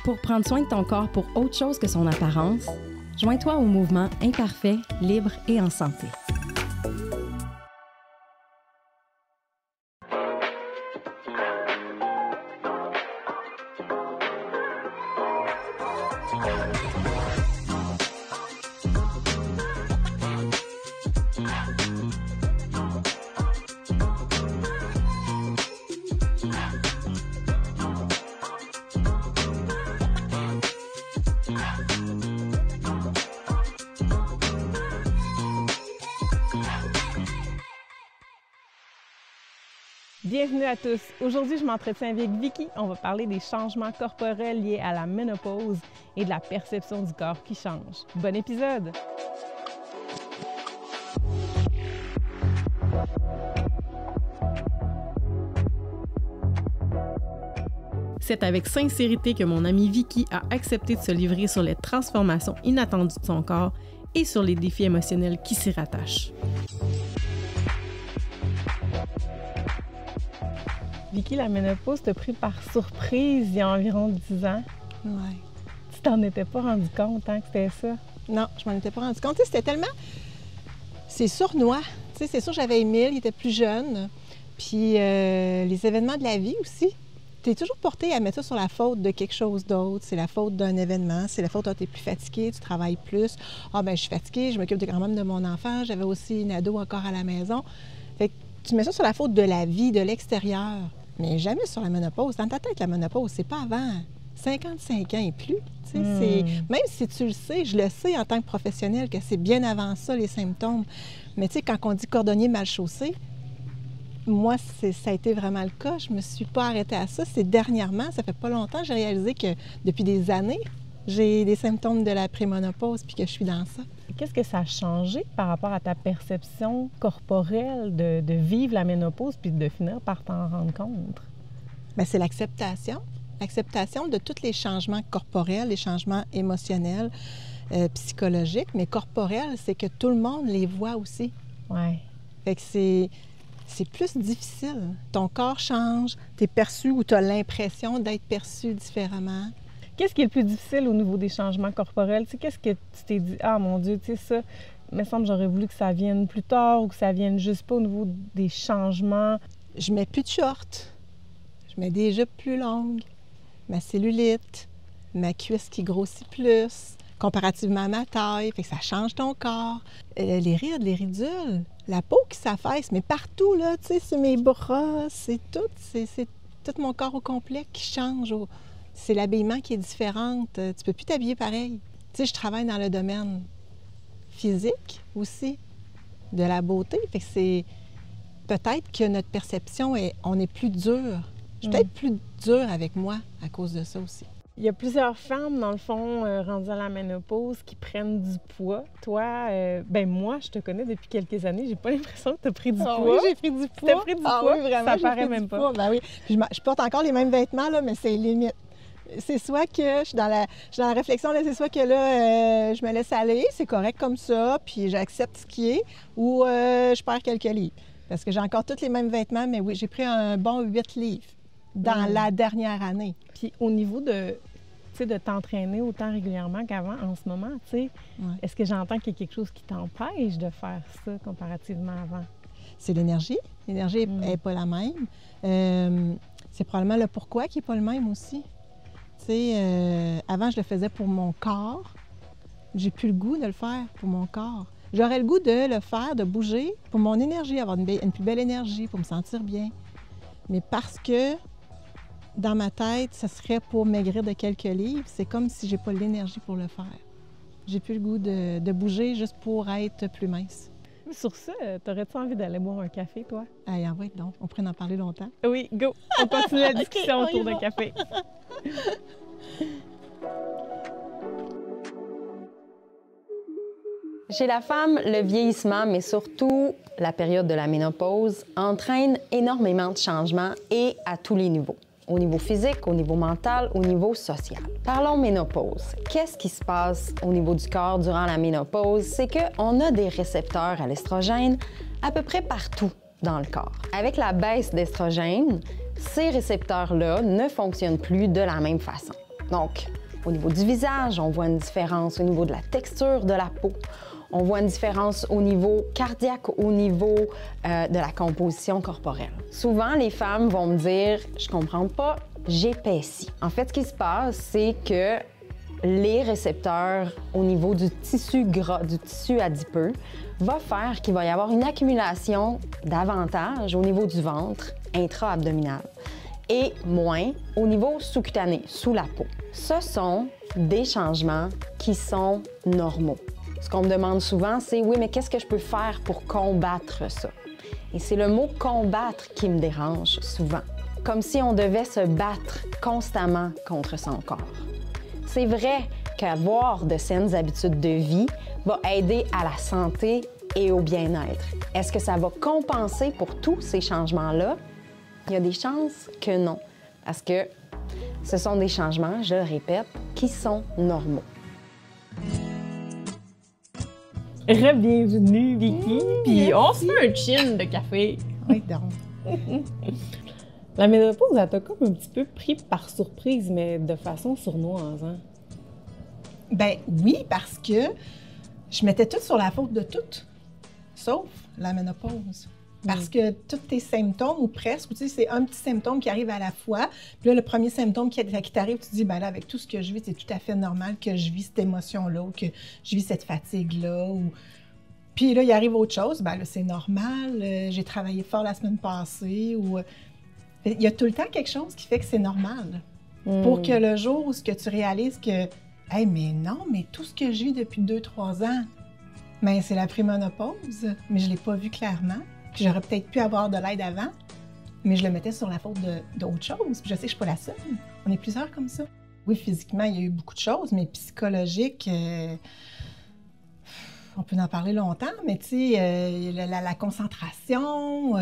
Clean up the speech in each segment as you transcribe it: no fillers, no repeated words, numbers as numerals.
Pour prendre soin de ton corps pour autre chose que son apparence, joins-toi au mouvement Imparfait, libre et en santé. Bienvenue à tous. Aujourd'hui, je m'entretiens avec Vicky. On va parler des changements corporels liés à la ménopause et de la perception du corps qui change. Bon épisode! C'est avec sincérité que mon amie Vicky a accepté de se livrer sur les transformations inattendues de son corps et sur les défis émotionnels qui s'y rattachent. Vicky, la ménopause t'a pris par surprise il y a environ 10 ans. Ouais. Tu t'en étais pas rendu compte que c'était ça? Non, je m'en étais pas rendu compte. C'était tellement... C'est sournois. C'est sûr, j'avais Émile, il était plus jeune. Puis les événements de la vie aussi. Tu es toujours porté à mettre ça sur la faute de quelque chose d'autre. C'est la faute d'un événement. C'est la faute, tu es plus fatigué, tu travailles plus. Ah, ben je suis fatiguée, je m'occupe quand même de mon enfant. J'avais aussi une ado encore à la maison. Fait que tu mets ça sur la faute de la vie, de l'extérieur. Mais jamais sur la ménopause. Dans ta tête, la ménopause, c'est pas avant 55 ans et plus. Même si tu le sais, je le sais en tant que professionnel que c'est bien avant ça, les symptômes. Mais tu sais, quand on dit cordonnier mal chaussé, moi, ça a été vraiment le cas. Je me suis pas arrêtée à ça. C'est dernièrement, ça fait pas longtemps, j'ai réalisé que depuis des années, j'ai des symptômes de la préménopause puis que je suis dans ça. Qu'est-ce que ça a changé par rapport à ta perception corporelle de vivre la ménopause puis de finir par t'en rendre compte? Bien, c'est l'acceptation. L'acceptation de tous les changements corporels, les changements émotionnels, psychologiques, mais corporels, c'est que tout le monde les voit aussi. Oui. Fait que c'est plus difficile. Ton corps change, tu es perçu ou tu as l'impression d'être perçu différemment. Qu'est-ce qui est le plus difficile au niveau des changements corporels? Tu sais, qu'est-ce que tu t'es dit? Ah, mon Dieu, tu sais, ça, il me semble que j'aurais voulu que ça vienne plus tard ou que ça vienne juste pas au niveau des changements. Je mets plus de shorts. Je mets des jupes plus longues. Ma cellulite, ma cuisse qui grossit plus, comparativement à ma taille. Fait que ça change ton corps. Les rides, les ridules, la peau qui s'affaisse, mais partout, là, tu sais, c'est mes bras, c'est tout mon corps au complet qui change. C'est l'habillement qui est différent. Tu peux plus t'habiller pareil. Tu sais, je travaille dans le domaine physique aussi, de la beauté. Fait que c'est peut-être que notre perception on est plus dur. Je suis peut-être plus dure avec moi à cause de ça aussi. Il y a plusieurs femmes, dans le fond, rendues à la ménopause, qui prennent du poids. Toi, moi, je te connais depuis quelques années. J'ai pas l'impression que tu as pris du poids. Oui, j'ai pris du poids. Tu as pris du poids? Oui, vraiment, ça paraît même pas. Ben oui. Puis je porte encore les mêmes vêtements, là, mais c'est limite. C'est soit que je suis dans la réflexion, là, c'est soit que là, je me laisse aller, c'est correct comme ça, puis j'accepte ce qui est, ou je perds quelques livres. Parce que j'ai encore tous les mêmes vêtements, mais oui, j'ai pris un bon 8 livres dans la dernière année. Puis au niveau de t'entraîner autant régulièrement qu'avant, en ce moment, tu sais, est-ce que j'entends qu'il y a quelque chose qui t'empêche de faire ça comparativement avant? C'est l'énergie. L'énergie n'est pas la même. C'est probablement le pourquoi qui n'est pas le même aussi. Tu sais, avant, je le faisais pour mon corps. J'ai plus le goût de le faire pour mon corps. J'aurais le goût de le faire, de bouger pour mon énergie, avoir une plus belle énergie, pour me sentir bien. Mais parce que dans ma tête, ce serait pour maigrir de quelques livres, c'est comme si j'ai pas l'énergie pour le faire. J'ai plus le goût de bouger juste pour être plus mince. Sur ça, t'aurais-tu envie d'aller boire un café, toi? Allez, envoie donc. On pourrait en parler longtemps. Oui, go! On continue la discussion autour d'un café. Chez la femme, le vieillissement, mais surtout la période de la ménopause, entraîne énormément de changements et à tous les niveaux. Au niveau physique, au niveau mental, au niveau social. Parlons ménopause. Qu'est-ce qui se passe au niveau du corps durant la ménopause? C'est qu'on a des récepteurs à l'estrogène à peu près partout dans le corps. Avec la baisse d'estrogène, ces récepteurs-là ne fonctionnent plus de la même façon. Donc, au niveau du visage, on voit une différence au niveau de la texture de la peau. On voit une différence au niveau cardiaque, au niveau de la composition corporelle. Souvent, les femmes vont me dire « je comprends pas, j'épaissis ». En fait, ce qui se passe, c'est que les récepteurs au niveau du tissu gras, du tissu adipeux, va faire qu'il va y avoir une accumulation davantage au niveau du ventre intra-abdominal et moins au niveau sous-cutané, sous la peau. Ce sont des changements qui sont normaux. Ce qu'on me demande souvent, c'est « oui, mais qu'est-ce que je peux faire pour combattre ça? » Et c'est le mot « combattre » qui me dérange souvent, comme si on devait se battre constamment contre son corps. C'est vrai qu'avoir de saines habitudes de vie va aider à la santé et au bien-être. Est-ce que ça va compenser pour tous ces changements-là? Il y a des chances que non, parce que ce sont des changements, je le répète, qui sont normaux. Bienvenue, Vicky. Puis on se fait un chin de café. Oui, donc. La ménopause, elle t'a comme un petit peu pris par surprise, mais de façon sournoise, hein? Ben oui, parce que je mettais tout sur la faute de tout, sauf la ménopause. Parce que tous tes symptômes, ou presque, tu sais, c'est un petit symptôme qui arrive à la fois. Puis là, le premier symptôme qui t'arrive, tu te dis, ben là, avec tout ce que je vis, c'est tout à fait normal que je vis cette émotion-là, ou que je vis cette fatigue-là. Ou... Puis là, il arrive autre chose, ben là, c'est normal, j'ai travaillé fort la semaine passée, ou... Il y a tout le temps quelque chose qui fait que c'est normal. Pour que le jour où ce que tu réalises que, hey, mais non, mais tout ce que je vis depuis 2-3 ans, ben, c'est la préménopause, mais je ne l'ai pas vu clairement. Puis j'aurais peut-être pu avoir de l'aide avant, mais je le mettais sur la faute d'autres choses. Puis je sais que je ne suis pas la seule. On est plusieurs comme ça. Oui, physiquement, il y a eu beaucoup de choses, mais psychologique, on peut en parler longtemps, mais tu sais, la concentration,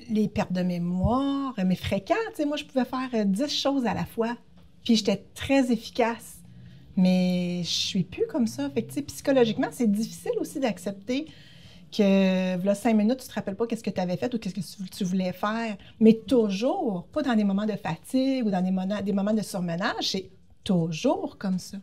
les pertes de mémoire, mais fréquentes. Tu sais, moi, je pouvais faire 10 choses à la fois, puis j'étais très efficace. Mais je suis plus comme ça. Fait que, tu sais, psychologiquement, c'est difficile aussi d'accepter que, là, 5 minutes, tu te rappelles pas qu'est-ce que tu avais fait ou qu'est-ce que tu voulais faire. Mais toujours, pas dans des moments de fatigue ou dans des moments de surmenage, c'est toujours comme ça.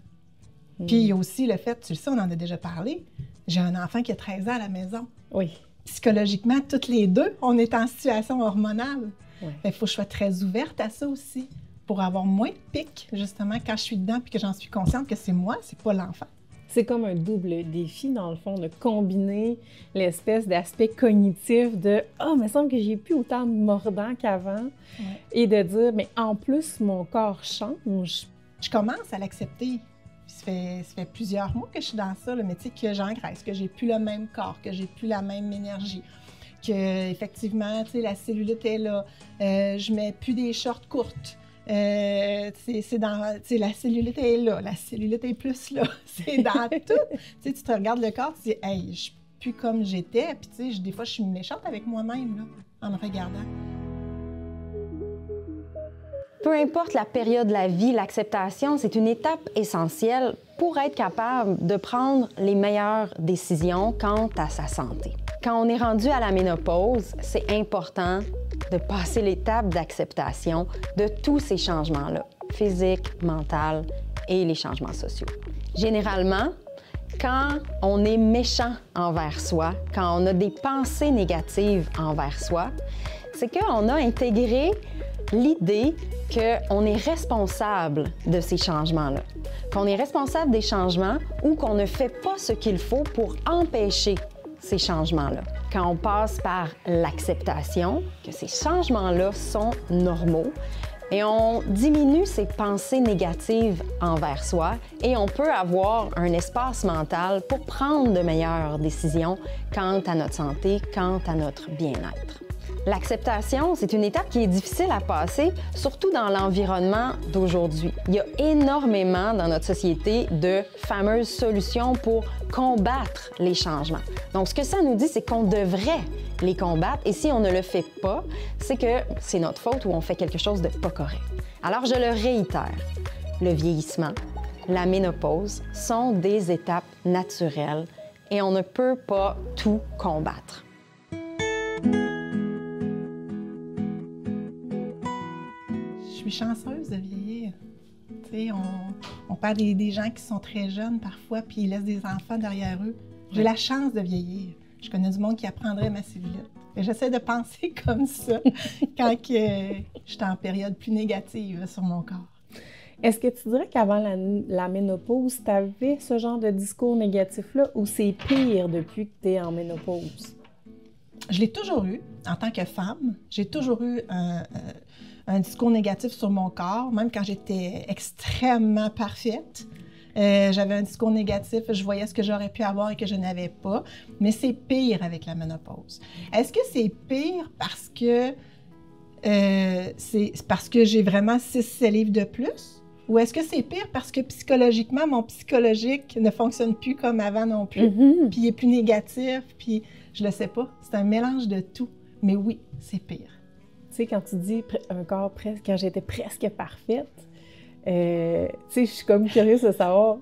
Puis il y a aussi le fait, tu le sais, on en a déjà parlé, j'ai un enfant qui a 13 ans à la maison. Oui. Psychologiquement, toutes les deux, on est en situation hormonale. Oui. Il faut que je sois très ouverte à ça aussi, pour avoir moins de pics, justement, quand je suis dedans puis que j'en suis consciente que c'est moi, c'est pas l'enfant. C'est comme un double défi, dans le fond, de combiner l'espèce d'aspect cognitif de « Ah, oh, il me semble que j'ai plus autant de mordant qu'avant. Ouais. » Et de dire « Mais en plus, mon corps change. » Je commence à l'accepter. Ça fait plusieurs mois que je suis dans ça, mais tu sais, que j'engraisse, que j'ai plus le même corps, que j'ai plus la même énergie. Que, effectivement, tu sais, la cellulite est là. Je mets plus des shorts courtes. C'est dans, tu sais, la cellulite est là, la cellulite est plus là, c'est dans tout. Tu sais, tu te regardes le corps, tu dis, hey, je suis plus comme j'étais, puis tu sais, des fois, je suis méchante avec moi-même, là, en me regardant. Peu importe la période de la vie, l'acceptation, c'est une étape essentielle pour être capable de prendre les meilleures décisions quant à sa santé. Quand on est rendu à la ménopause, c'est important de passer l'étape d'acceptation de tous ces changements-là, physiques, mentaux et les changements sociaux. Généralement, quand on est méchant envers soi, quand on a des pensées négatives envers soi, c'est qu'on a intégré l'idée qu'on est responsable de ces changements-là, qu'on est responsable des changements ou qu'on ne fait pas ce qu'il faut pour empêcher ces changements-là. Quand on passe par l'acceptation, que ces changements-là sont normaux, et on diminue ces pensées négatives envers soi et on peut avoir un espace mental pour prendre de meilleures décisions quant à notre santé, quant à notre bien-être. L'acceptation, c'est une étape qui est difficile à passer, surtout dans l'environnement d'aujourd'hui. Il y a énormément dans notre société de fameuses solutions pour combattre les changements. Donc, ce que ça nous dit, c'est qu'on devrait les combattre et si on ne le fait pas, c'est que c'est notre faute ou on fait quelque chose de pas correct. Alors, je le réitère, le vieillissement, la ménopause sont des étapes naturelles et on ne peut pas tout combattre. Je suis chanceuse de vieillir. Tu sais, on perd des gens qui sont très jeunes parfois, puis ils laissent des enfants derrière eux. J'ai la chance de vieillir. Je connais du monde qui apprendrait ma cellulite. J'essaie de penser comme ça quand j'étais en période plus négative sur mon corps. Est-ce que tu dirais qu'avant la ménopause, tu avais ce genre de discours négatif-là ou c'est pire depuis que tu es en ménopause? Je l'ai toujours eu en tant que femme. J'ai toujours eu un discours négatif sur mon corps, même quand j'étais extrêmement parfaite. J'avais un discours négatif, je voyais ce que j'aurais pu avoir et que je n'avais pas, mais c'est pire avec la ménopause. Est-ce que c'est pire parce que j'ai vraiment 6 livres de plus? Ou est-ce que c'est pire parce que psychologiquement, mon psychologique ne fonctionne plus comme avant non plus, puis il est plus négatif, puis je le sais pas. C'est un mélange de tout, mais oui, c'est pire. Tu sais, quand tu dis un corps presque, quand j'étais presque parfaite, tu sais, je suis comme curieuse de savoir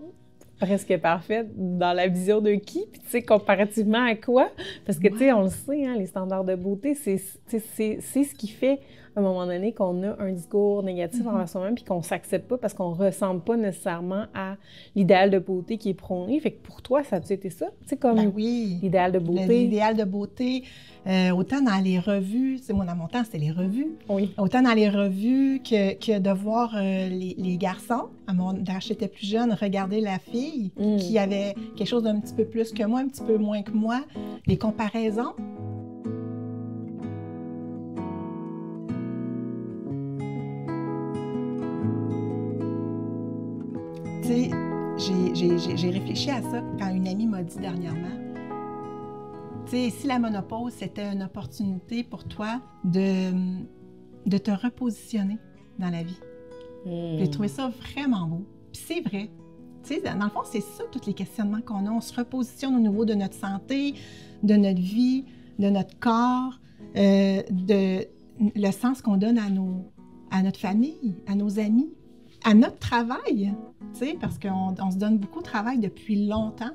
presque parfaite dans la vision de qui, puis tu sais, comparativement à quoi? Parce que, tu sais, on le sait, hein, les standards de beauté, c'est ce qui fait, à un moment donné, qu'on a un discours négatif envers soi-même puis qu'on ne s'accepte pas parce qu'on ne ressemble pas nécessairement à l'idéal de beauté qui est prôné. Fait que pour toi, ça a-tu été ça? Tu sais, comme oui. L'idéal de beauté. L'idéal de beauté, autant dans les revues, tu sais, moi, dans mon temps, c'était les revues. Oui. Autant dans les revues que de voir les garçons, quand j'étais plus jeune, regarder la fille qui avait quelque chose d'un petit peu plus que moi, un petit peu moins que moi, les comparaisons. Tu sais, j'ai réfléchi à ça quand une amie m'a dit dernièrement, tu sais, si la ménopause, c'était une opportunité pour toi de te repositionner dans la vie. J'ai trouvé ça vraiment beau. Puis c'est vrai. Tu sais, dans le fond, c'est ça, tous les questionnements qu'on a. On se repositionne au niveau de notre santé, de notre vie, de notre corps, de le sens qu'on donne à notre famille, à nos amis, à notre travail, tu sais, parce qu'on se donne beaucoup de travail depuis longtemps.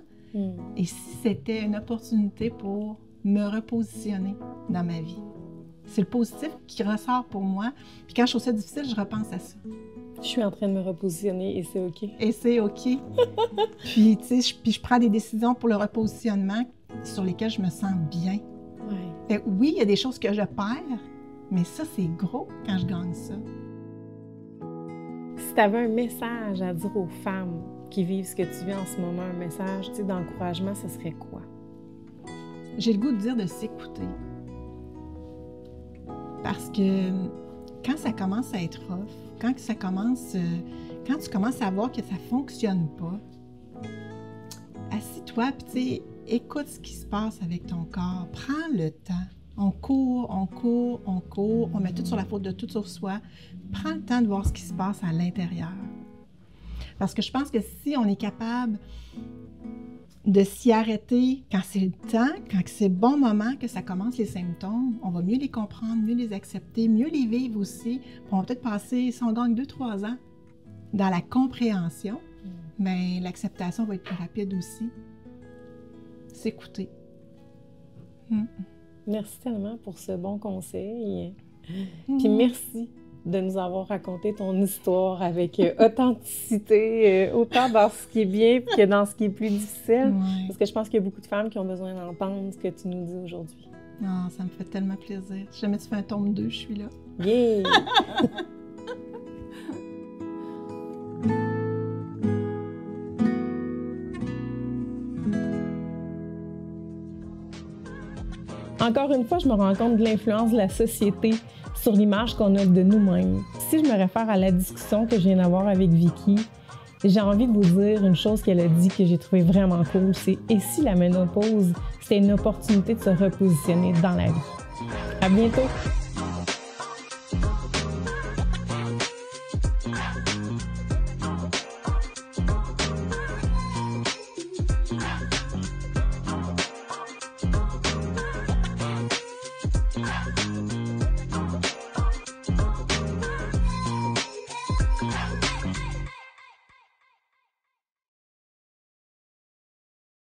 Et si c'était une opportunité pour me repositionner dans ma vie? C'est le positif qui ressort pour moi. Puis quand je trouve ça difficile, je repense à ça. Je suis en train de me repositionner et c'est OK. Et c'est OK. Puis, tu sais, je prends des décisions pour le repositionnement sur lesquelles je me sens bien. Ouais. Oui, il y a des choses que je perds, mais ça, c'est gros quand je gagne ça. Si tu avais un message à dire aux femmes qui vivent ce que tu vis en ce moment, un message, tu sais, d'encouragement, ce serait quoi? J'ai le goût de dire de s'écouter. Parce que quand ça commence à être rough, quand tu commences à voir que ça ne fonctionne pas, assis-toi, puis tu sais, écoute ce qui se passe avec ton corps. Prends le temps. On court, on met tout sur la faute de tout sur soi. Prends le temps de voir ce qui se passe à l'intérieur. Parce que je pense que si on est capable de s'y arrêter quand c'est le temps, quand c'est le bon moment que ça commence les symptômes, on va mieux les comprendre, mieux les accepter, mieux les vivre aussi. Puis on va peut-être passer, si on gagne 2-3 ans, dans la compréhension, mais l'acceptation va être plus rapide aussi. S'écouter. Merci tellement pour ce bon conseil. Puis merci de nous avoir raconté ton histoire avec authenticité, autant dans ce qui est bien que dans ce qui est plus difficile. Ouais. Parce que je pense qu'il y a beaucoup de femmes qui ont besoin d'entendre ce que tu nous dis aujourd'hui. Non, ça me fait tellement plaisir. Si jamais tu fais un tome 2, je suis là. Yeah! Encore une fois, je me rends compte de l'influence de la société sur l'image qu'on a de nous-mêmes. Si je me réfère à la discussion que je viens d'avoir avec Vicky, j'ai envie de vous dire une chose qu'elle a dit que j'ai trouvé vraiment cool, c'est « Et si la ménopause, c'était une opportunité de se repositionner dans la vie? » À bientôt!